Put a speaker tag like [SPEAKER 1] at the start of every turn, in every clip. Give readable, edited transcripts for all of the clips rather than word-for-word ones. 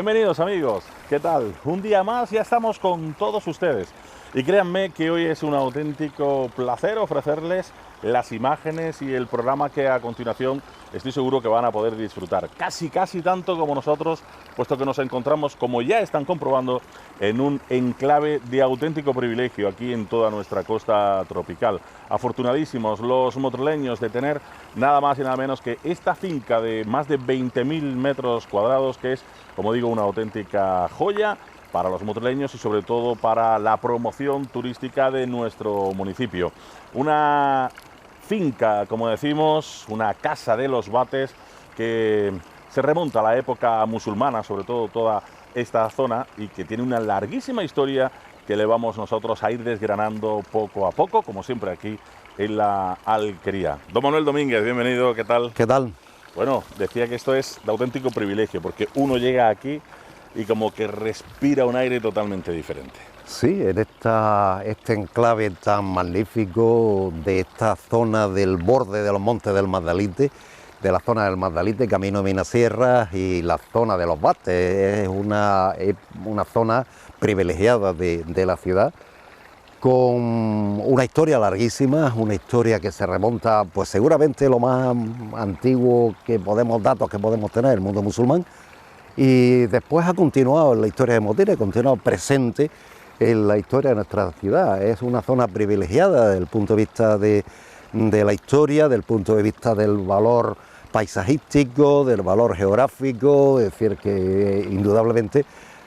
[SPEAKER 1] Bienvenidos amigos, ¿qué tal? Un día más ya estamos con todos ustedes y créanme que hoy es un auténtico placer ofrecerles las imágenes y el programa que a continuación estoy seguro que van a poder disfrutar, casi tanto como nosotros, puesto que nos encontramos, como ya están comprobando, en un enclave de auténtico privilegio aquí en toda nuestra costa tropical. Afortunadísimos los motrileños de tener nada más y nada menos que esta finca de más de 20.000 metros cuadrados, que es, como digo, una auténtica joya para los motrileños y sobre todo para la promoción turística de nuestro municipio. Una finca, como decimos, una casa de los bates que se remonta a la época musulmana, sobre todo toda esta zona, y que tiene una larguísima historia que le vamos nosotros a ir desgranando poco a poco, como siempre aquí en la Alquería. Don Manuel Domínguez, bienvenido, ¿qué tal?
[SPEAKER 2] ¿Qué tal?
[SPEAKER 1] Bueno, decía que esto es de auténtico privilegio, porque uno llega aquí y como que respira un aire totalmente diferente.
[SPEAKER 2] Sí, en este enclave tan magnífico de esta zona del borde de los montes del Magdalite, de la zona del Magdalite, camino de Minasierra y la zona de los Bates. Es una zona privilegiada de la ciudad, con una historia larguísima, una historia que se remonta, pues seguramente lo más antiguo datos que podemos tener, el mundo musulmán, y después ha continuado en la historia de Motines, ha continuado presente en la historia de nuestra ciudad. Es una zona privilegiada desde el punto de vista de la historia, del punto de vista del valor paisajístico, del valor geográfico, es decir, que indudablemente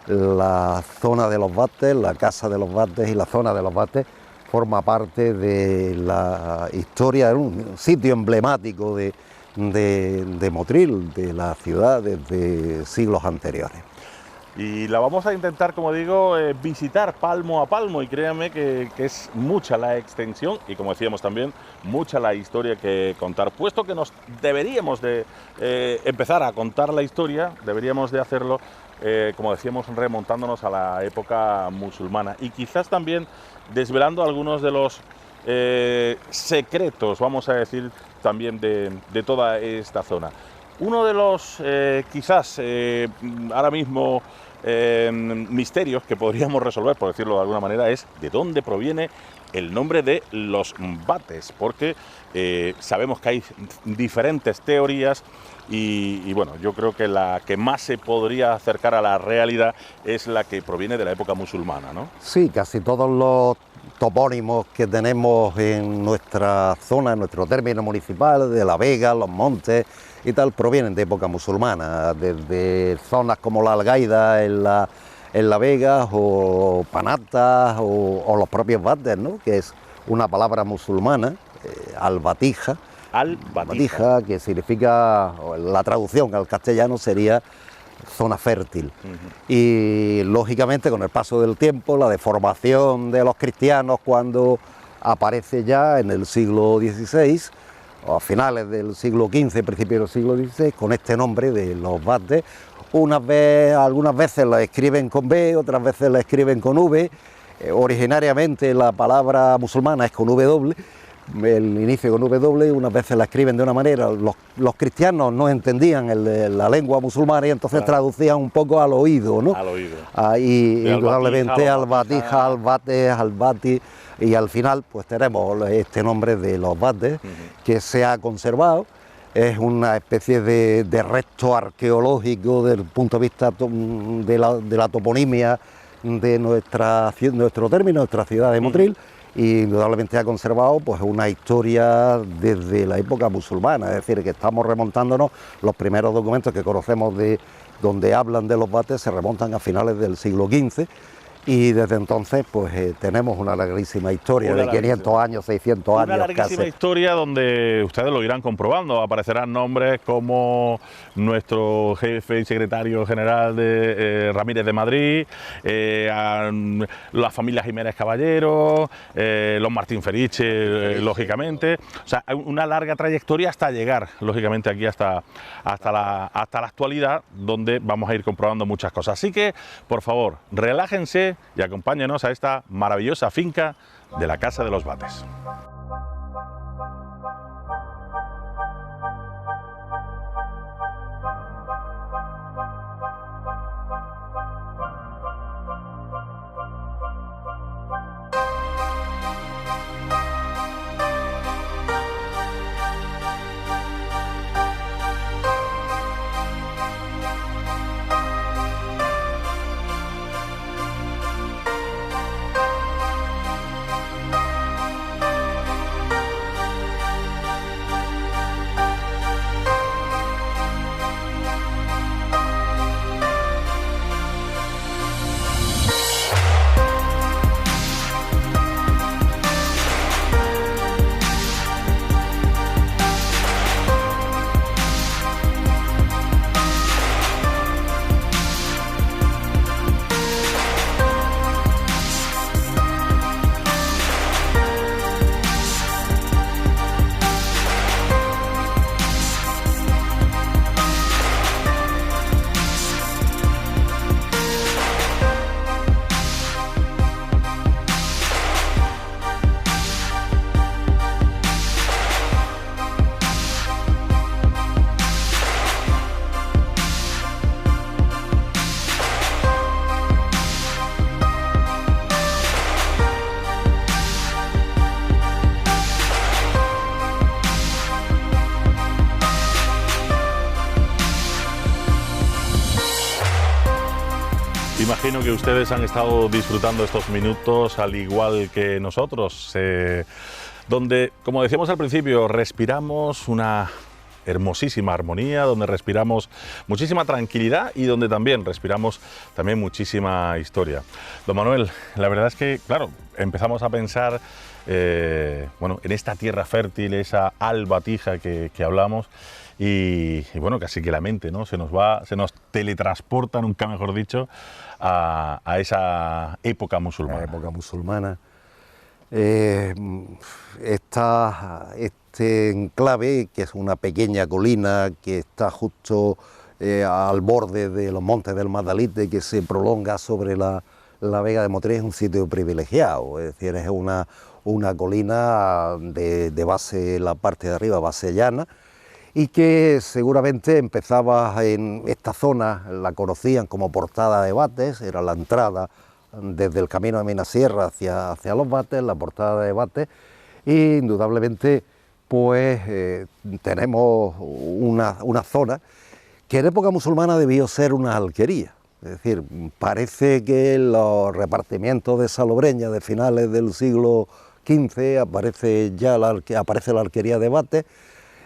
[SPEAKER 2] la zona de los Bates, la casa de los Bates y la zona de los Bates forma parte de la historia, de un sitio emblemático de Motril, de la ciudad desde siglos anteriores.
[SPEAKER 1] Y la vamos a intentar, como digo, visitar palmo a palmo, y créanme que es mucha la extensión y, como decíamos también, mucha la historia que contar. Puesto que nos deberíamos de empezar a contar la historia, deberíamos de hacerlo, como decíamos, remontándonos a la época musulmana y quizás también desvelando algunos de los secretos, vamos a decir, también de toda esta zona. Uno de los, quizás, ahora mismo misterios que podríamos resolver, por decirlo de alguna manera, es de dónde proviene el nombre de los Bates, porque sabemos que hay diferentes teorías y bueno, yo creo que la que más se podría acercar a la realidad es la que proviene de la época musulmana, ¿no?
[SPEAKER 2] Sí, casi todos los topónimos que tenemos en nuestra zona, en nuestro término municipal, de La Vega, los montes y tal, provienen de época musulmana, desde zonas como la Algaida en la Vega, o Panatas, o los propios Bates, ¿no?, que es una palabra musulmana, al-Batija, que significa, la traducción al castellano sería zona fértil. Y lógicamente, con el paso del tiempo, la deformación de los cristianos, cuando aparece ya en el siglo XVI, o a finales del siglo XV, principios del siglo XVI, con este nombre de los Bates. Algunas veces la escriben con B, otras veces la escriben con V. Originariamente la palabra musulmana es con W, el inicio con W, unas veces la escriben de una manera. Los cristianos no entendían la lengua musulmana y entonces traducían un poco al oído, ¿no?
[SPEAKER 1] Al oído.
[SPEAKER 2] Y indudablemente al-Batija, al-Bate, al-Bati, y al final pues tenemos este nombre de los Bates, que se ha conservado. Es una especie de resto arqueológico desde el punto de vista de la toponimia de nuestro término, nuestra ciudad de Motril. Y indudablemente ha conservado pues una historia desde la época musulmana, es decir, que estamos remontándonos, los primeros documentos que conocemos de donde hablan de los Bates se remontan a finales del siglo XV, y desde entonces pues tenemos una larguísima historia de 500 años, 600 años.
[SPEAKER 1] Una larguísima historia donde ustedes lo irán comprobando, aparecerán nombres como nuestro jefe y secretario general de Ramírez de Madrid, la familia Jiménez Caballero, los Martín Feriche, lógicamente. O sea, una larga trayectoria hasta llegar, lógicamente, aquí hasta la actualidad, donde vamos a ir comprobando muchas cosas. Así que, por favor, relájense y acompáñenos a esta maravillosa finca de la Casa de los Bates. imagino que ustedes han estado disfrutando estos minutos al igual que nosotros, donde, como decíamos al principio, respiramos una hermosísima armonía, donde respiramos muchísima tranquilidad y donde también respiramos muchísima historia. Don Manuel, la verdad es que, claro, empezamos a pensar bueno, en esta tierra fértil, esa albatija que hablamos, y bueno, casi que la mente, ¿no? se nos teletransporta, nunca mejor dicho, a esa época musulmana.
[SPEAKER 2] La época musulmana. Este enclave, que es una pequeña colina que está justo al borde de los montes del Magdalite, que se prolonga sobre la Vega de Motril, es un sitio privilegiado, es decir, es una colina de base, la parte de arriba, base llana, y que seguramente empezaba en esta zona, la conocían como Portada de Bates, era la entrada desde el camino de Minasierra hacia los Bates, la Portada de Bates, y indudablemente pues tenemos una zona que en época musulmana debió ser una alquería. Es decir, parece que los repartimientos de salobreña de finales del siglo XV aparece la alquería de Bates.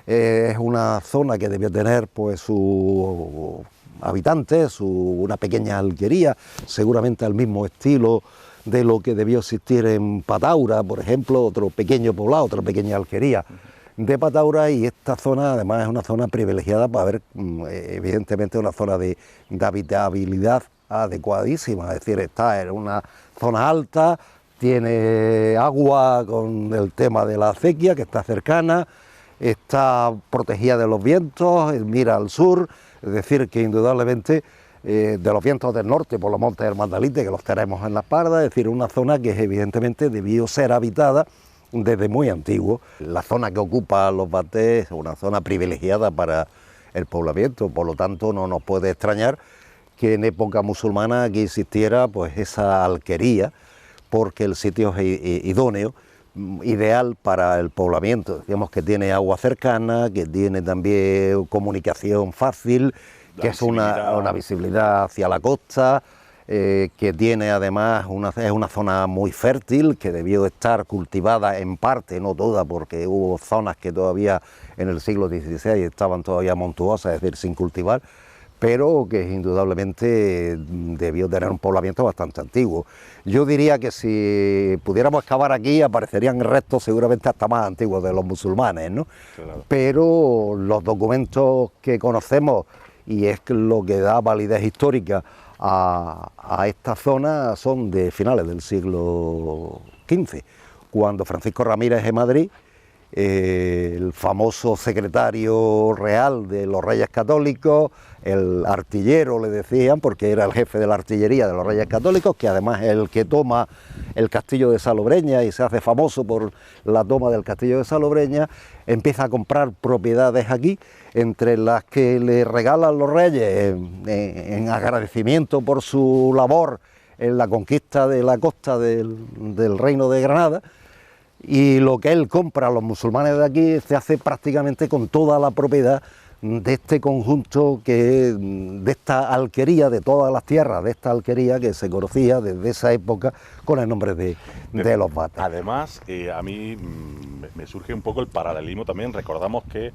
[SPEAKER 2] Es una zona que debió tener pues sus habitantes, una pequeña alquería, seguramente al mismo estilo de lo que debió existir en Pataura, por ejemplo, otro pequeño poblado, otra pequeña alquería de Pataura, y esta zona además es una zona privilegiada para ver, evidentemente, una zona de habitabilidad adecuadísima, es decir, está en una zona alta, tiene agua con el tema de la acequia que está cercana, está protegida de los vientos, mira al sur, es decir, que indudablemente de los vientos del norte por los montes del Magdalite, que los tenemos en la espalda, es decir, una zona que evidentemente debió ser habitada desde muy antiguo. La zona que ocupa los Bates es una zona privilegiada para el poblamiento, por lo tanto no nos puede extrañar que en época musulmana aquí existiera pues esa alquería, porque el sitio es idóneo, ideal para el poblamiento. Decíamos que tiene agua cercana, que tiene también comunicación fácil, que es una visibilidad hacia la costa, que tiene además es una zona muy fértil, que debió estar cultivada en parte, no toda, porque hubo zonas que todavía en el siglo XVI estaban todavía montuosas, es decir, sin cultivar, pero que indudablemente debió tener un poblamiento bastante antiguo. Yo diría que si pudiéramos excavar aquí aparecerían restos seguramente hasta más antiguos de los musulmanes, ¿no? Claro. Pero los documentos que conocemos, y es lo que da validez histórica a esta zona, son de finales del siglo XV, cuando Francisco Ramírez de Madrid, el famoso secretario real de los Reyes Católicos, el artillero le decían, porque era el jefe de la artillería de los Reyes Católicos, que además es el que toma el castillo de Salobreña y se hace famoso por la toma del castillo de Salobreña, empieza a comprar propiedades aquí, entre las que le regalan los reyes en agradecimiento por su labor en la conquista de la costa del Reino de Granada. Y lo que él compra a los musulmanes de aquí se hace prácticamente con toda la propiedad de este conjunto, de esta alquería, de todas las tierras de esta alquería que se conocía desde esa época con el nombre de los Bates.
[SPEAKER 1] Además, a mí me surge un poco el paralelismo también. Recordamos que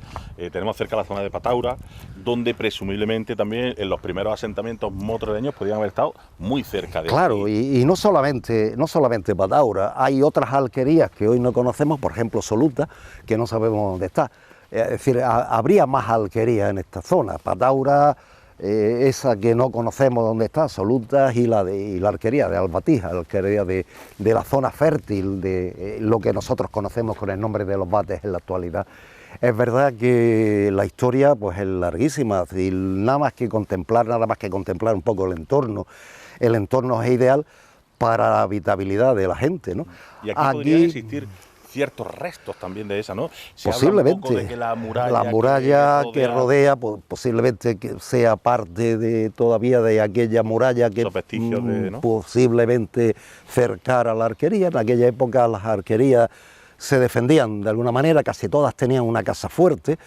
[SPEAKER 1] tenemos cerca la zona de Pataura, donde presumiblemente también en los primeros asentamientos motroleños podían haber estado muy cerca de
[SPEAKER 2] Claro, y no solamente Pataura, hay otras alquerías que hoy no conocemos, por ejemplo Soluta, que no sabemos dónde está. Es decir, habría más alquerías en esta zona. Pataura, esa que no conocemos dónde está, Solutas, y la alquería de Albatija, la alquería de la zona fértil, de lo que nosotros conocemos con el nombre de los Bates en la actualidad. Es verdad que la historia pues es larguísima, y nada más que contemplar un poco el entorno es ideal para la habitabilidad de la gente, ¿no?
[SPEAKER 1] Y aquí podrían existir ciertos restos también de esa, ¿no? Se
[SPEAKER 2] posiblemente.
[SPEAKER 1] Habla un poco de que la
[SPEAKER 2] muralla que rodea posiblemente que sea parte todavía de aquella muralla que
[SPEAKER 1] ¿no?
[SPEAKER 2] Posiblemente cercara la arquería. En aquella época las arquerías se defendían de alguna manera, casi todas tenían una casa fuerte,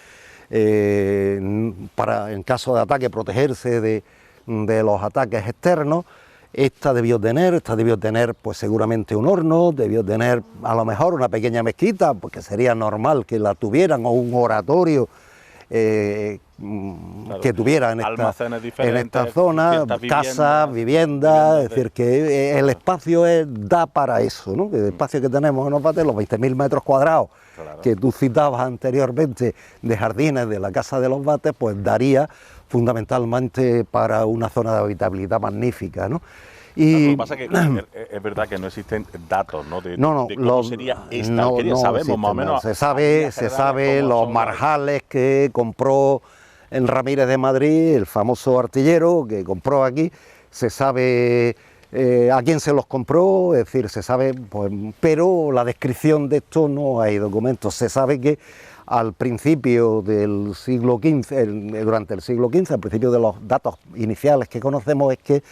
[SPEAKER 2] para en caso de ataque protegerse de los ataques externos. esta debió tener pues seguramente un horno, debió tener a lo mejor una pequeña mezquita, porque sería normal que la tuvieran, o un oratorio
[SPEAKER 1] Claro,
[SPEAKER 2] que tuviera en esta zona, casas, viviendas, es decir, que el espacio da para eso, ¿no? El espacio que tenemos en Ovates, los 20.000 metros cuadrados que tú citabas anteriormente de jardines de la Casa de los Bates, pues daría fundamentalmente para una zona de habitabilidad magnífica, ¿no?
[SPEAKER 1] Y lo que pasa es que es verdad que no existen datos, ¿no? De cómo sería esta alquería. Sabemos más o menos.
[SPEAKER 2] Se sabe los marjales que compró en Ramírez de Madrid, el famoso artillero que compró aquí. Se sabe a quién se los compró, es decir, se sabe, pues, pero la descripción de esto no hay documentos. Se sabe que al principio del siglo XV, durante el siglo XV, al principio de los datos iniciales que conocemos, es que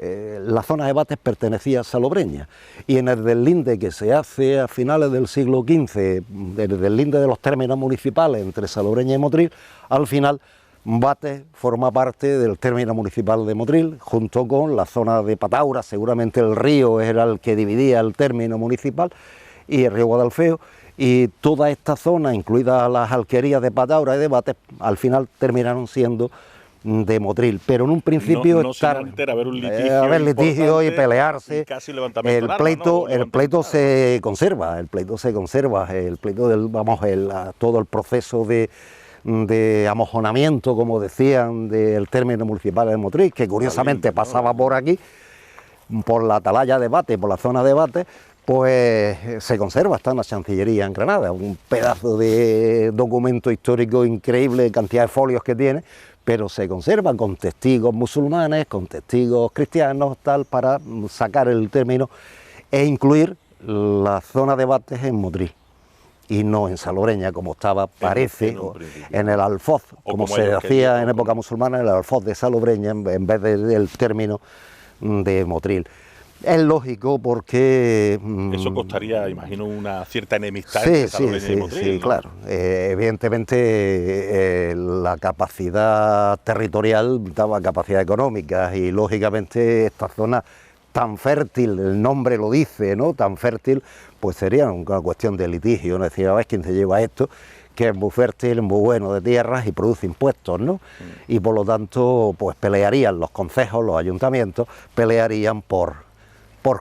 [SPEAKER 2] la zona de Bates pertenecía a Salobreña, y en el deslinde que se hace a finales del siglo XV, el deslinde de los términos municipales entre Salobreña y Motril, al final Bates forma parte del término municipal de Motril, junto con la zona de Pataura. Seguramente el río era el que dividía el término municipal, y el río Guadalfeo, y toda esta zona, incluidas las alquerías de Pataura y de Bates, al final terminaron siendo de Motril, pero en un principio
[SPEAKER 1] haber
[SPEAKER 2] litigio y pelearse,
[SPEAKER 1] y casi levantamiento
[SPEAKER 2] el pleito se conserva, todo el proceso de amojonamiento, como decían, del término municipal de Motril, que curiosamente pasaba por aquí, por la atalaya de Bates, por la zona de Bates, pues se conserva, está en la Chancillería en Granada, un pedazo de documento histórico increíble, cantidad de folios que tiene, pero se conserva con testigos musulmanes, con testigos cristianos, tal, para sacar el término e incluir la zona de Bates en Motril, y no en Salobreña, como estaba, parece, en el alfoz, como se hacía en época musulmana, en el alfoz de Salobreña, en vez del término de Motril. Es lógico porque...
[SPEAKER 1] Eso costaría, imagino, una cierta enemistad entre Salobreña y Motril,
[SPEAKER 2] sí, ¿no? Claro. Evidentemente la capacidad territorial daba capacidad económica, y lógicamente esta zona tan fértil, el nombre lo dice, ¿no? Tan fértil, pues sería una cuestión de litigio, ¿no? Es decir, a ver quién se lleva esto, que es muy fértil, muy bueno de tierras y produce impuestos, ¿no? Y por lo tanto, pues pelearían los concejos, los ayuntamientos, pelearían por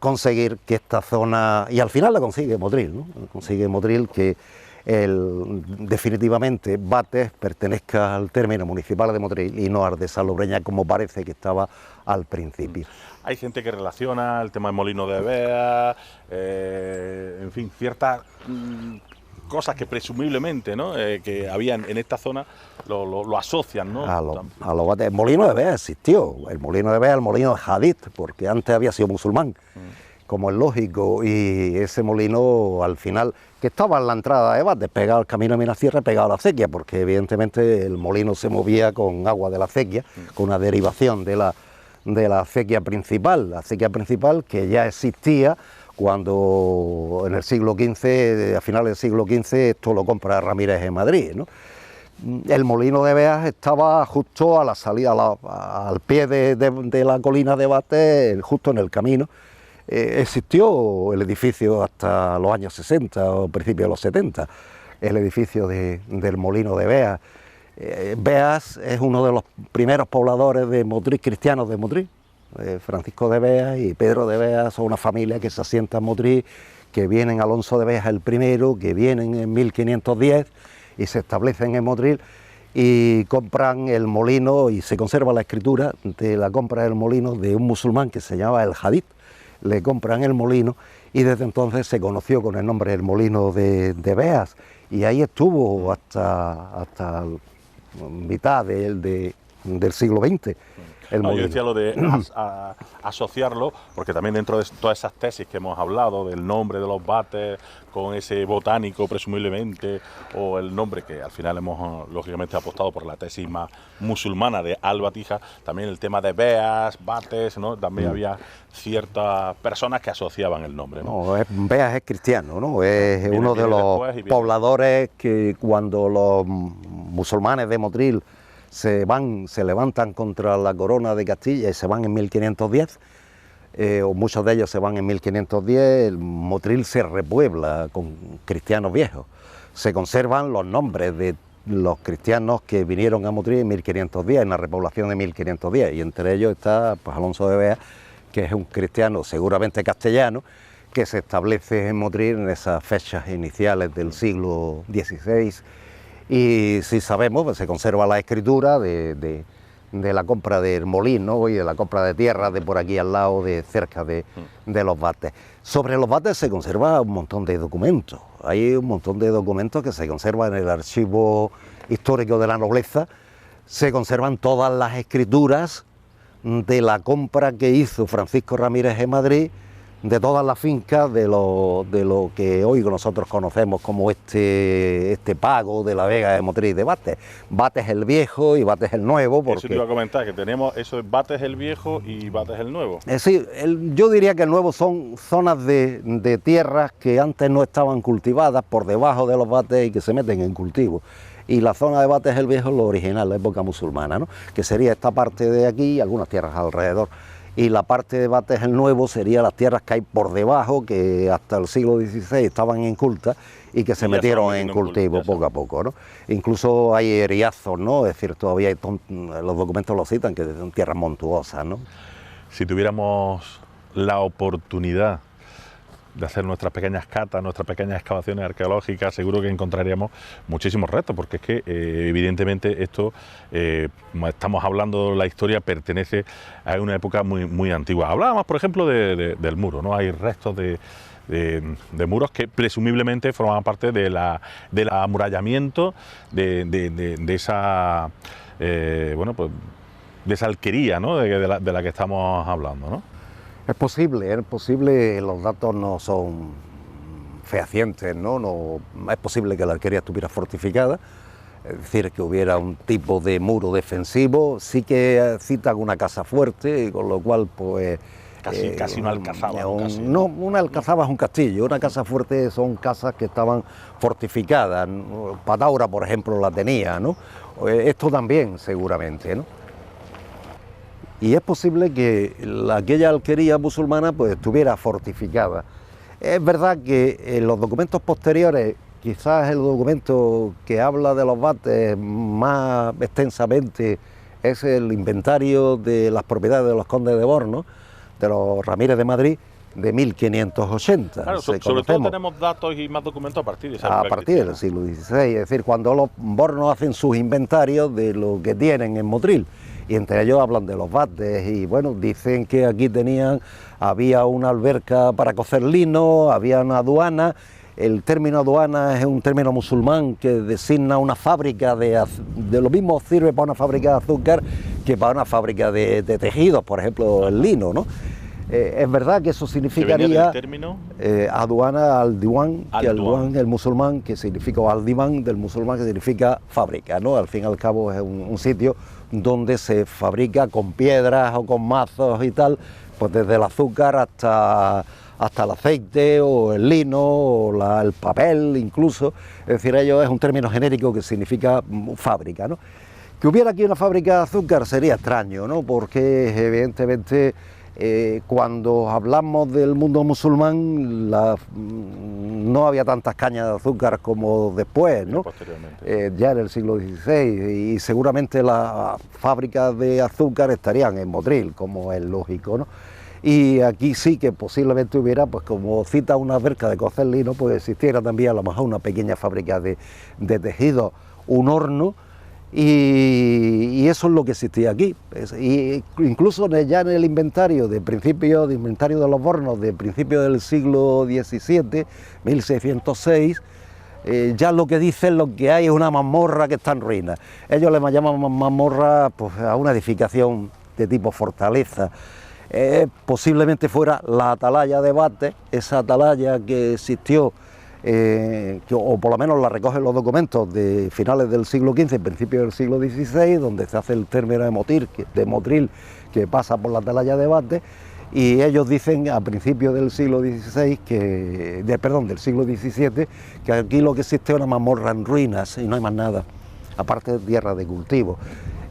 [SPEAKER 2] conseguir que esta zona, y al final la consigue Motril, ¿no? Consigue Motril que definitivamente Bates pertenezca al término municipal de Motril y no al de Salobreña, como parece que estaba al principio.
[SPEAKER 1] Hay gente que relaciona el tema del molino de Beas, en fin, ciertas cosas que presumiblemente, ¿no? Que habían en esta zona lo asocian, ¿no?
[SPEAKER 2] El molino de Beas existió, el molino de Beas, el molino de Hadith, porque antes había sido musulmán, como es lógico, y ese molino al final, que estaba en la entrada de Bates, pegado al camino de Minasierra, pegado a la acequia, porque evidentemente el molino se movía con agua de la acequia, con una derivación de la acequia principal, que ya existía cuando en el siglo XV, a finales del siglo XV, esto lo compra Ramírez en Madrid, ¿no? El molino de Beas estaba justo a la salida, al pie de la colina de Bates, justo en el camino. Existió el edificio hasta los años 60 o principios de los 70, el edificio del molino de Beas. Beas es uno de los primeros pobladores de Motril, cristianos de Motril. Francisco de Beas y Pedro de Beas son una familia que se asienta en Motril, que vienen Alonso de Beas el primero, que vienen en 1510 y se establecen en Motril y compran el molino, y se conserva la escritura de la compra del molino de un musulmán que se llamaba el Hadith. Le compran el molino y desde entonces se conoció con el nombre del molino de Beas, y ahí estuvo hasta mitad del siglo XX.
[SPEAKER 1] Yo decía lo de asociarlo, porque también dentro de todas esas tesis que hemos hablado, del nombre de los Bates con ese botánico presumiblemente, o el nombre que al final hemos lógicamente apostado por la tesis más musulmana de Al-Batija, también el tema de Beas, Bates, ¿no? También había ciertas personas que asociaban el nombre, ¿no?
[SPEAKER 2] Beas es cristiano, ¿no? Es uno de los pobladores que, cuando los musulmanes de Motril se levantan contra la corona de Castilla y se van en 1510, o muchos de ellos se van en 1510, el Motril se repuebla con cristianos viejos. Se conservan los nombres de los cristianos que vinieron a Motril en 1510, en la repoblación de 1510, y entre ellos está pues, Alonso de Bea, que es un cristiano seguramente castellano, que se establece en Motril en esas fechas iniciales del siglo XVI, y si sabemos, pues, se conserva la escritura de la compra del molino y de la compra de tierras de por aquí al lado, de cerca de los Bates. Sobre los Bates se conserva un montón de documentos, hay un montón de documentos que se conservan en el archivo histórico de la nobleza, se conservan todas las escrituras de la compra que hizo Francisco Ramírez en Madrid, de todas las fincas de lo que hoy nosotros conocemos como este pago de la Vega de Motril de Bates. Bates el Viejo y Bates el Nuevo. Porque,
[SPEAKER 1] eso te iba a comentar, que tenemos eso de Bates el Viejo y Bates el Nuevo.
[SPEAKER 2] Sí, yo diría que el Nuevo son zonas de tierras que antes no estaban cultivadas por debajo de los Bates y que se meten en cultivo. Y la zona de Bates el Viejo es lo original, la época musulmana, ¿no? Que sería esta parte de aquí y algunas tierras alrededor. Y la parte de Bates el Nuevo sería las tierras que hay por debajo, que hasta el siglo XVI estaban incultas y que se metieron en cultivo poco a poco, ¿no? Incluso hay eriazos, ¿no? Es decir, todavía los documentos lo citan, que son tierras montuosas, ¿no?
[SPEAKER 1] Si tuviéramos la oportunidad de hacer nuestras pequeñas catas, nuestras pequeñas excavaciones arqueológicas, seguro que encontraríamos muchísimos retos, porque es que evidentemente esto, estamos hablando, la historia pertenece a una época muy antigua. Hablábamos, por ejemplo, del muro, ¿no? Hay restos de muros que presumiblemente formaban parte del amurallamiento de esa, bueno, pues, de esa alquería, ¿no? de la que estamos hablando, ¿no?
[SPEAKER 2] Es posible, los datos no son fehacientes, ¿no? Es posible que la alquería estuviera fortificada, es decir, que hubiera un tipo de muro defensivo, sí que citan una casa fuerte, con lo cual, pues...
[SPEAKER 1] Casi una alcazaba.
[SPEAKER 2] No, una alcazaba es un castillo, una casa fuerte son casas que estaban fortificadas, Pataura, por ejemplo, la tenía, ¿no? Esto también, seguramente, ¿no? Y es posible que aquella alquería musulmana pues estuviera fortificada. Es verdad que en los documentos posteriores, quizás el documento que habla de los Bates más extensamente es el inventario de las propiedades de los condes de Borno, de los Ramírez de Madrid, de 1580.
[SPEAKER 1] Claro, sobre todo tenemos datos y más documentos a partir de esa época.
[SPEAKER 2] A partir del siglo XVI, es decir, cuando los Bornos hacen sus inventarios de lo que tienen en Motril, y entre ellos hablan de los Bates, y bueno, dicen que aquí había una alberca para cocer lino, había una aduana. El término aduana es un término musulmán que designa una fábrica de lo mismo sirve para una fábrica de azúcar que para una fábrica de tejidos, por ejemplo, el lino, ¿no? Es verdad que eso significaría aduana al diwan, que al diwan el musulmán, que significa, o al divan del musulmán, que significa fábrica, ¿no? Al fin y al cabo es un sitio donde se fabrica con piedras o con mazos y tal, pues desde el azúcar hasta el aceite o el lino o el papel incluso. Es decir, ello es un término genérico que significa fábrica, ¿no? Que hubiera aquí una fábrica de azúcar sería extraño, ¿no? Porque evidentemente cuando hablamos del mundo musulmán no había tantas cañas de azúcar como después, ¿no? Ya en el siglo XVI, y seguramente las fábricas de azúcar estarían en Motril, como es lógico, ¿no? Y aquí sí que posiblemente hubiera, pues como cita una alberca de cocer lino, pues existiera también a lo mejor una pequeña fábrica de tejido, un horno, y eso es lo que existía aquí. Y incluso ya en el inventario de los Bornos de principios del siglo XVII, 1606, ya lo que dicen, lo que hay es una mazmorra que está en ruinas. Ellos le llaman mazmorra pues, a una edificación de tipo fortaleza. Posiblemente fuera la atalaya de Bates, esa atalaya que existió, o por lo menos la recogen los documentos de finales del siglo XV, principios del siglo XVI, donde se hace el término de Motril, que pasa por la atalaya de Bates, y ellos dicen a principios del siglo XVI, del siglo XVII, que aquí lo que existe es una mazmorra en ruinas y no hay más nada, aparte de tierra de cultivo.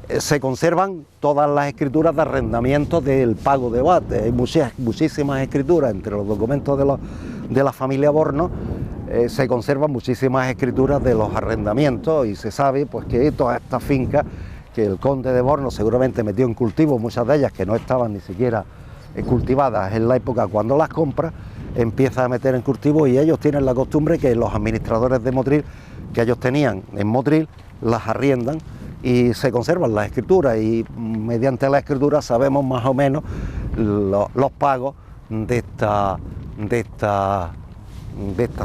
[SPEAKER 2] Se conservan todas las escrituras de arrendamiento del pago de Bates. Hay muchísimas escrituras entre los documentos de la familia Borno. Se conservan muchísimas escrituras de los arrendamientos y se sabe pues que todas estas fincas que el conde de Borno seguramente metió en cultivo, muchas de ellas que no estaban ni siquiera cultivadas en la época cuando las compra, empieza a meter en cultivo, y ellos tienen la costumbre que los administradores de Motril, que ellos tenían en Motril, las arriendan y se conservan las escrituras, y mediante la escritura sabemos más o menos los pagos de esta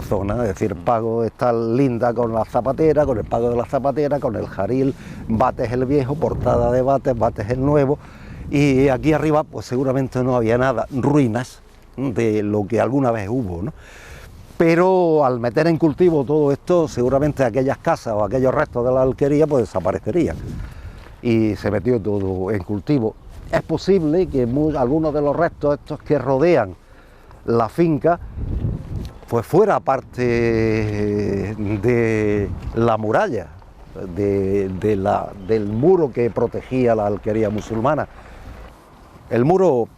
[SPEAKER 2] zona. Es decir, pago está linda con la zapatera, con el pago de la zapatera, con el Jaril, Bates el viejo, Portada de Bates, Bates el nuevo, y aquí arriba pues seguramente no había nada, ruinas de lo que alguna vez hubo, ¿no? Pero al meter en cultivo todo esto, seguramente aquellas casas o aquellos restos de la alquería pues desaparecerían, y se metió todo en cultivo. Es posible que algunos de los restos estos que rodean la finca pues fuera parte de la muralla, del muro que protegía la alquería musulmana. El muro,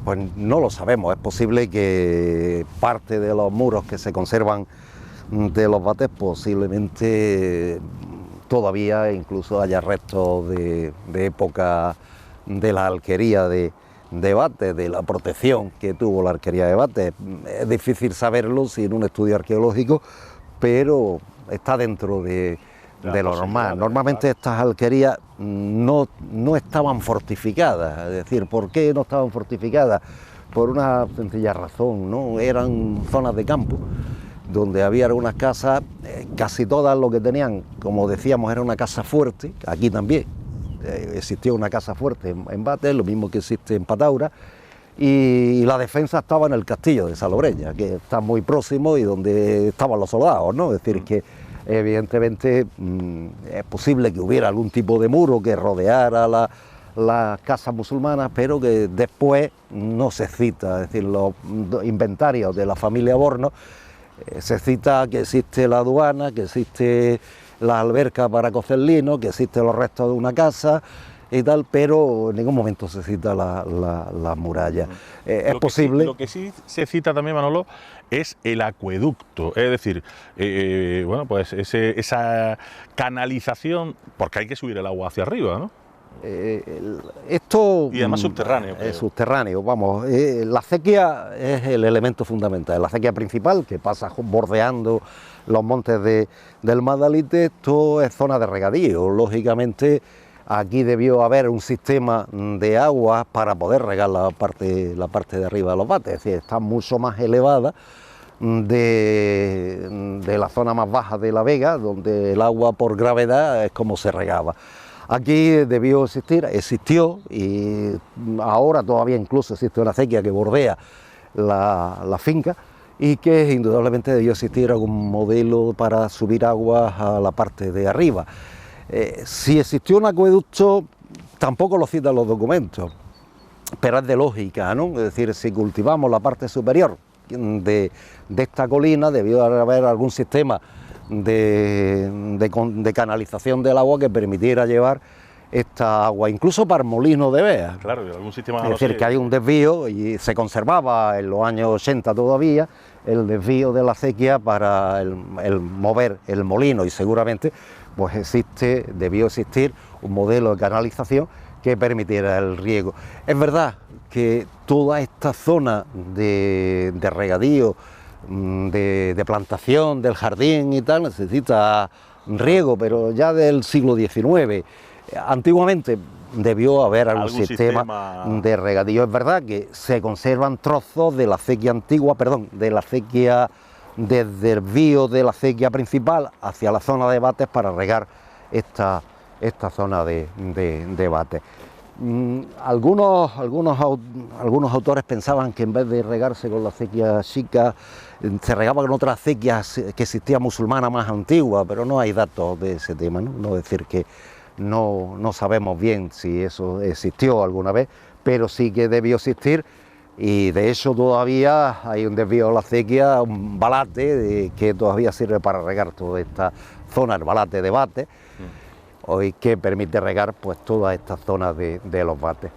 [SPEAKER 2] pues no lo sabemos. Es posible que parte de los muros que se conservan de los Bates posiblemente todavía incluso haya restos de época de la alquería de Bates, de la protección que tuvo la alquería de Bates. Es difícil saberlo sin un estudio arqueológico, pero está dentro de lo normal. Normalmente estas alquerías no estaban fortificadas. Es decir, ¿por qué no estaban fortificadas? Por una sencilla razón, ¿no? Eran zonas de campo donde había algunas casas, casi todas lo que tenían, como decíamos, era una casa fuerte. Aquí también existió una casa fuerte en Bates, lo mismo que existe en Pataura, y la defensa estaba en el castillo de Salobreña, que está muy próximo y donde estaban los soldados, ¿no? Es decir, que evidentemente es posible que hubiera algún tipo de muro que rodeara las casas musulmanas, pero que después no se cita. Es decir, los inventarios de la familia Borno se cita que existe la aduana, que existe la alberca para cocer lino, que existen los restos de una casa y tal, pero en ningún momento se cita la muralla. Es posible.
[SPEAKER 1] Lo que sí se cita también, Manolo, es el acueducto, es decir, bueno, pues esa canalización, porque hay que subir el agua hacia arriba, ¿no?
[SPEAKER 2] Esto
[SPEAKER 1] y además subterráneo.
[SPEAKER 2] Es subterráneo, vamos. La acequia es el elemento fundamental. La acequia principal, que pasa bordeando los montes del Madalite, esto es zona de regadío. Lógicamente, aquí debió haber un sistema de agua para poder regar la parte de arriba de los Bates. Es decir, está mucho más elevada de la zona más baja de la vega, donde el agua por gravedad es como se regaba. Aquí debió existió, y ahora todavía incluso existe una acequia que bordea la finca, y que indudablemente debió existir algún modelo para subir agua a la parte de arriba. Si existió un acueducto, tampoco lo citan los documentos, pero es de lógica, ¿no? Es decir, si cultivamos la parte superior de esta colina, debió haber algún sistema de canalización del agua que permitiera llevar esta agua, incluso para el molino de Bea.
[SPEAKER 1] Claro, algún sistema.
[SPEAKER 2] Es decir, que hay un desvío, y se conservaba en los años 80 todavía el desvío de la acequia para el mover el molino, y seguramente pues debió existir un modelo de canalización que permitiera el riego. Es verdad que toda esta zona de regadío, de plantación del jardín y tal, necesita riego, pero ya del siglo XIX. Antiguamente debió haber algún sistema de regadío. Es verdad que se conservan trozos de la acequia antigua, de la acequia, desde el desvío de la acequia principal hacia la zona de Bates para regar esta zona de Bates. Algunos autores pensaban que en vez de regarse con la acequia chica, se regaba con otra acequia que existía musulmana más antigua, pero no hay datos de ese tema, ¿no? No decir que no sabemos bien si eso existió alguna vez, pero sí que debió existir, y de hecho todavía hay un desvío de la acequia, un balate que todavía sirve para regar toda esta zona, el balate de Bates. hoy que permite regar pues toda esta zona de los bates.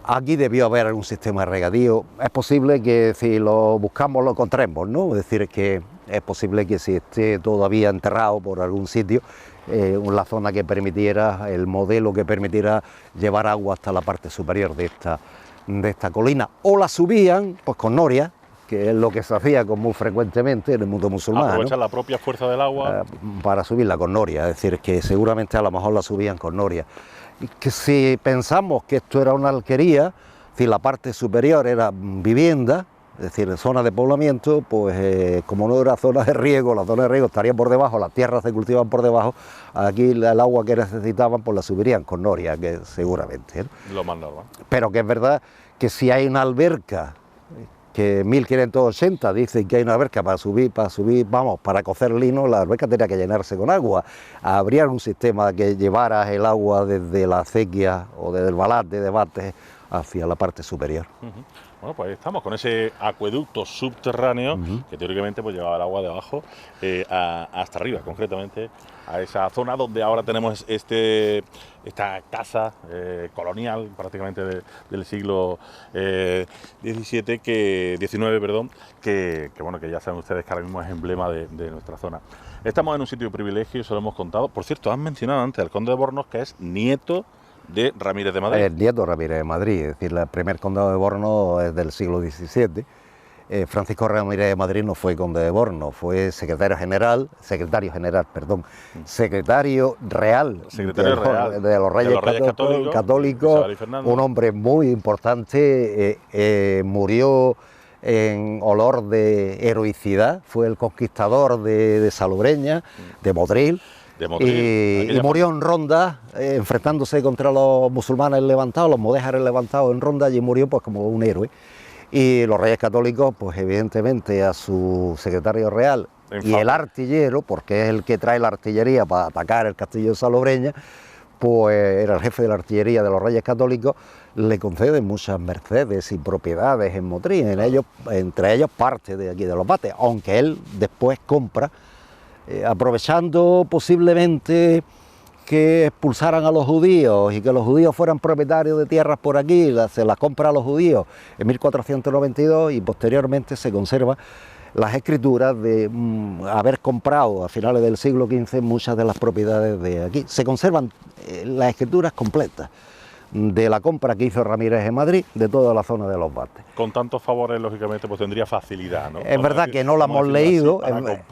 [SPEAKER 2] Aquí debió haber un sistema de regadío. Es posible que si lo buscamos lo encontremos, ¿no? Es decir, que es posible que si esté todavía enterrado por algún sitio, la zona que permitiera, el modelo que permitiera llevar agua hasta la parte superior de esta colina. O la subían pues con noria, que es lo que se hacía muy frecuentemente en el mundo musulmán.
[SPEAKER 1] Aprovechar, ¿no?, la propia fuerza del agua
[SPEAKER 2] para subirla con noria, es decir, que seguramente a lo mejor la subían con noria. Y que si pensamos que esto era una alquería, si la parte superior era vivienda, es decir, zona de poblamiento, pues como no era zona de riego, la zona de riego estaría por debajo, las tierras se cultivan por debajo, aquí el agua que necesitaban pues la subirían con noria, que seguramente, ¿no?
[SPEAKER 1] Lo más normal.
[SPEAKER 2] Pero que es verdad que si hay una alberca, que en 1580 dicen que hay una alberca para subir, vamos, para cocer lino, la alberca tenía que llenarse con agua. Habría un sistema que llevara el agua desde la acequia o desde el balate de Bates hacia la parte superior.
[SPEAKER 1] Bueno, pues ahí estamos, con ese acueducto subterráneo que teóricamente pues llevaba el agua de abajo hasta arriba, concretamente a esa zona donde ahora tenemos esta casa colonial prácticamente del siglo XIX, que bueno, que ya saben ustedes que ahora mismo es emblema de nuestra zona. Estamos en un sitio de privilegio, eso lo hemos contado. Por cierto, han mencionado antes al conde de Bornos, que es nieto de Ramírez de Madrid.
[SPEAKER 2] El nieto de Ramírez de Madrid, es decir, el primer condado de Bornos es del siglo XVII. Francisco Ramírez de Madrid no fue conde de Bornos, fue secretario real de los Reyes Católicos, un hombre muy importante, murió en olor de heroicidad, fue el conquistador de Salobreña, de Motril. Y murió en Ronda, enfrentándose contra los musulmanes levantados, los mudéjares levantados en Ronda, y murió pues como un héroe. Y los Reyes Católicos, pues evidentemente a su secretario real y el artillero, porque es el que trae la artillería para atacar el castillo de Salobreña, pues era el jefe de la artillería de los Reyes Católicos, le conceden muchas mercedes y propiedades en Motril, entre ellos parte de aquí de los Bates, aunque él después compra, aprovechando posiblemente que expulsaran a los judíos y que los judíos fueran propietarios de tierras por aquí, se las compra a los judíos en 1492 y posteriormente se conserva las escrituras de haber comprado a finales del siglo XV muchas de las propiedades de aquí. Se conservan las escrituras completas de la compra que hizo Ramírez en Madrid de toda la zona de los Bates.
[SPEAKER 1] Con tantos favores, lógicamente, pues tendría facilidad, ¿no?
[SPEAKER 2] Es verdad que no la hemos leído,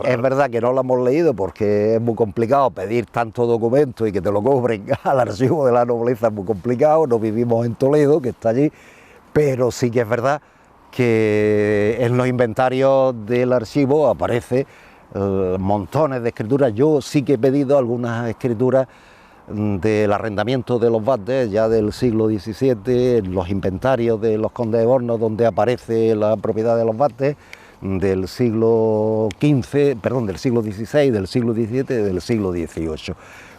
[SPEAKER 2] es verdad que no la hemos leído porque es muy complicado pedir tanto documento y que te lo cobren al archivo de la nobleza, es muy complicado, no vivimos en Toledo, que está allí, pero sí que es verdad que en los inventarios del archivo aparece montones de escrituras. Yo sí que he pedido algunas escrituras del arrendamiento de los Bates ya del siglo XVII, los inventarios de los condes de Bornos donde aparece la propiedad de los Bates del siglo XV, perdón, del siglo XVI, del siglo XVII y del siglo XVIII.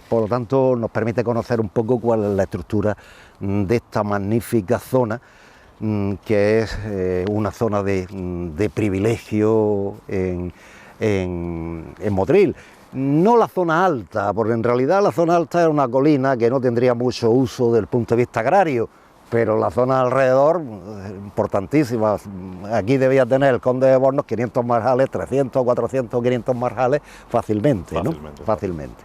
[SPEAKER 2] Por lo tanto, nos permite conocer un poco cuál es la estructura de esta magnífica zona, que es una zona de privilegio en Motril. No la zona alta, porque en realidad la zona alta es una colina que no tendría mucho uso desde el punto de vista agrario, pero la zona alrededor, importantísima. Aquí debía tener el conde de Bornos 500 marjales, 300, 400, 500 marjales fácilmente, ¿no? Fácilmente.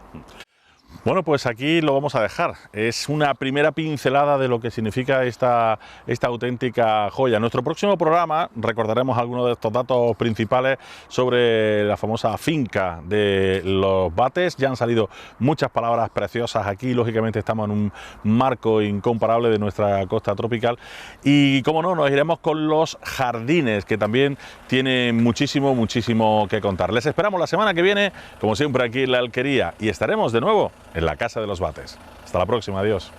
[SPEAKER 1] Bueno, pues aquí lo vamos a dejar. Es una primera pincelada de lo que significa esta auténtica joya. En nuestro próximo programa recordaremos algunos de estos datos principales sobre la famosa finca de los Bates. Ya han salido muchas palabras preciosas aquí. Lógicamente estamos en un marco incomparable de nuestra costa tropical. Y como no, nos iremos con los jardines, que también tienen muchísimo que contar. Les esperamos la semana que viene, como siempre aquí en La Alquería, y estaremos de nuevo en la Casa de los Bates. Hasta la próxima, adiós.